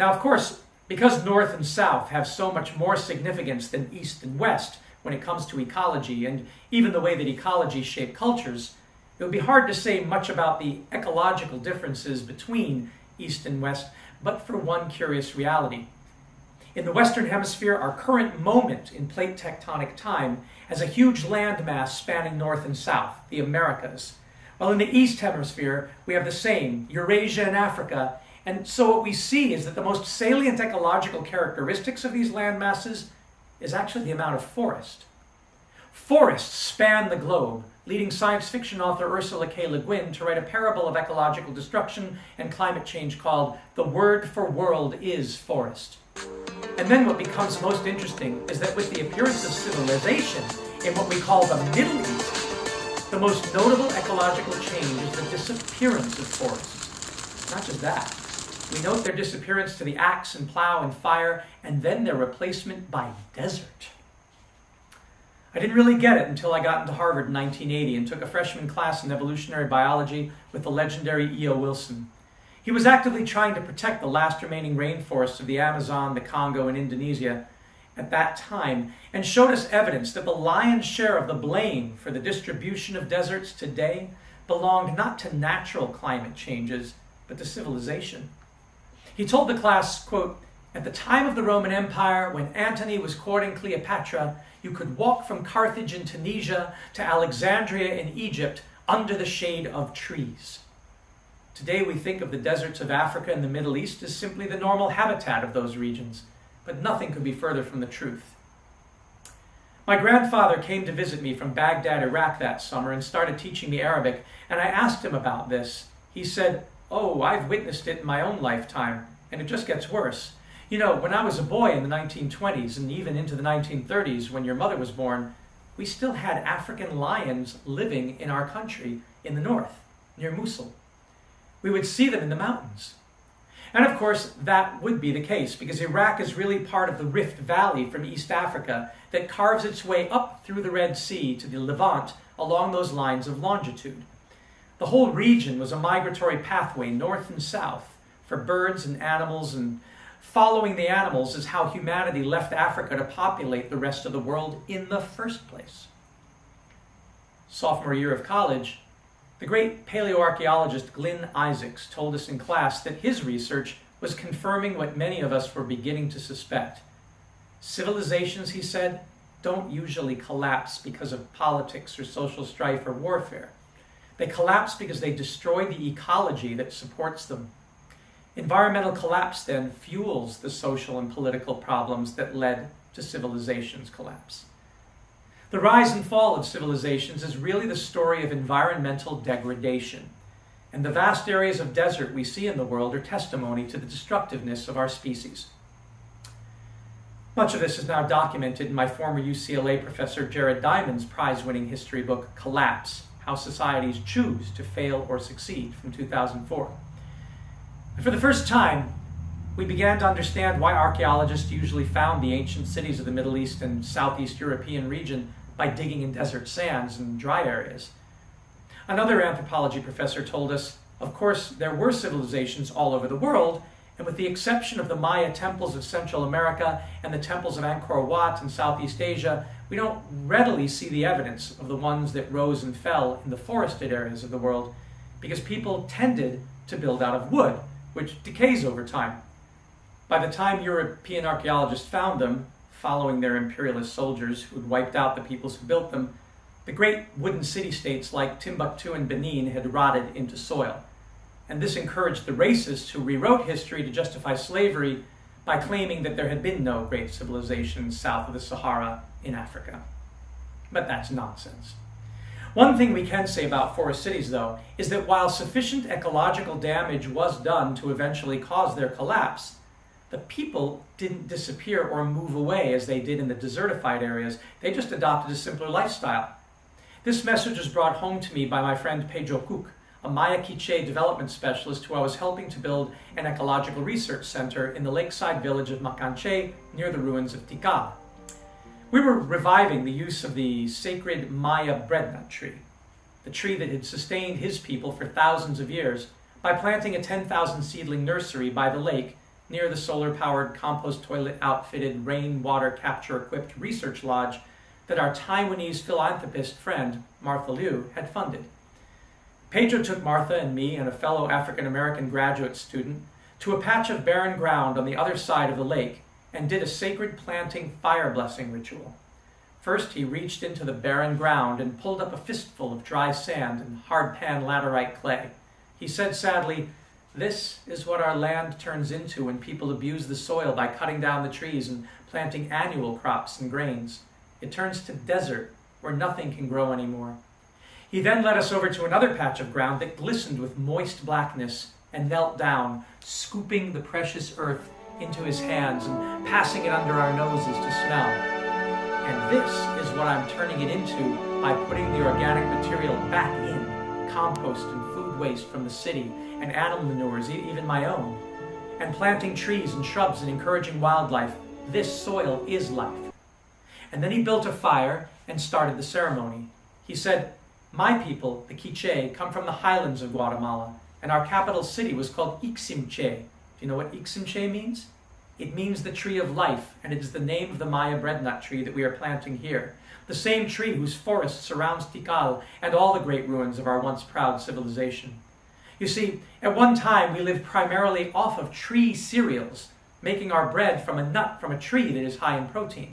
Now, of course, because North and South have so much more significance than East and West when it comes to ecology and even the way that ecology shape cultures, it would be hard to say much about the ecological differences between East and West, but for one curious reality. In the Western Hemisphere, our current moment in plate tectonic time has a huge landmass spanning North and South, the Americas. While in the East Hemisphere, we have the same, Eurasia and Africa. And so what we see is that the most salient ecological characteristics of these land masses is actually the amount of forest. Forests span the globe, leading science fiction author Ursula K. Le Guin to write a parable of ecological destruction and climate change called "The Word for World is Forest." And then what becomes most interesting is that with the appearance of civilization in what we call the Middle East, the most notable ecological change is the disappearance of forests. Not just that. We note their disappearance to the axe and plow and fire, and then their replacement by desert. I didn't really get it until I got into Harvard in 1980 and took a freshman class in evolutionary biology with the legendary E.O. Wilson. He was actively trying to protect the last remaining rainforests of the Amazon, the Congo, and Indonesia at that time, and showed us evidence that the lion's share of the blame for the distribution of deserts today belonged not to natural climate changes, but to civilization. He told the class, quote, "At the time of the Roman Empire, when Antony was courting Cleopatra, you could walk from Carthage in Tunisia to Alexandria in Egypt under the shade of trees. Today we think of the deserts of Africa and the Middle East as simply the normal habitat of those regions, but nothing could be further from the truth." My grandfather came to visit me from Baghdad, Iraq that summer and started teaching me Arabic, and I asked him about this. He said, "Oh, I've witnessed it in my own lifetime, and it just gets worse. You know, when I was a boy in the 1920s and even into the 1930s when your mother was born, we still had African lions living in our country in the north, near Mosul. We would see them in the mountains." And of course, that would be the case because Iraq is really part of the Rift Valley from East Africa that carves its way up through the Red Sea to the Levant along those lines of longitude. The whole region was a migratory pathway north and south for birds and animals, and following the animals is how humanity left Africa to populate the rest of the world in the first place. Sophomore year of college, the great paleoarchaeologist Glyn Isaacs told us in class that his research was confirming what many of us were beginning to suspect. Civilizations, he said, don't usually collapse because of politics or social strife or warfare. They collapse because they destroy the ecology that supports them. Environmental collapse then fuels the social and political problems that led to civilization's collapse. The rise and fall of civilizations is really the story of environmental degradation, and the vast areas of desert we see in the world are testimony to the destructiveness of our species. Much of this is now documented in my former UCLA professor Jared Diamond's prize-winning history book, Collapse: How Societies Choose to Fail or Succeed, from 2004. And for the first time, we began to understand why archaeologists usually found the ancient cities of the Middle East and Southeast European region by digging in desert sands and dry areas. Another anthropology professor told us, of course, there were civilizations all over the world, and with the exception of the Maya temples of Central America and the temples of Angkor Wat in Southeast Asia, we don't readily see the evidence of the ones that rose and fell in the forested areas of the world, because people tended to build out of wood, which decays over time. By the time European archaeologists found them, following their imperialist soldiers who had wiped out the peoples who built them, the great wooden city-states like Timbuktu and Benin had rotted into soil. And this encouraged the racists who rewrote history to justify slavery by claiming that there had been no great civilizations south of the Sahara in Africa. But that's nonsense. One thing we can say about forest cities, though, is that while sufficient ecological damage was done to eventually cause their collapse, the people didn't disappear or move away as they did in the desertified areas. They just adopted a simpler lifestyle. This message was brought home to me by my friend Pedro Cook, a Maya Quiche development specialist who I was helping to build an ecological research center in the lakeside village of Macanche near the ruins of Tikal. We were reviving the use of the sacred Maya breadnut tree, the tree that had sustained his people for thousands of years, by planting a 10,000 seedling nursery by the lake near the solar-powered, compost toilet-outfitted, rainwater capture-equipped research lodge that our Taiwanese philanthropist friend, Martha Liu, had funded. Pedro took Martha and me and a fellow African-American graduate student to a patch of barren ground on the other side of the lake and did a sacred planting fire blessing ritual. First, he reached into the barren ground and pulled up a fistful of dry sand and hardpan laterite clay. He said sadly, "This is what our land turns into when people abuse the soil by cutting down the trees and planting annual crops and grains. It turns to desert where nothing can grow anymore." He then led us over to another patch of ground that glistened with moist blackness and knelt down, scooping the precious earth into his hands and passing it under our noses to smell. "And this is what I'm turning it into by putting the organic material back in, compost and food waste from the city, and animal manures, even my own, and planting trees and shrubs and encouraging wildlife. This soil is life." And then he built a fire and started the ceremony. He said, "My people, the Quiche, come from the highlands of Guatemala, and our capital city was called Iximche. Do you know what Iximche means? It means the tree of life, and it is the name of the Maya breadnut tree that we are planting here. The same tree whose forest surrounds Tikal and all the great ruins of our once proud civilization. You see, at one time we lived primarily off of tree cereals, making our bread from a nut from a tree that is high in protein.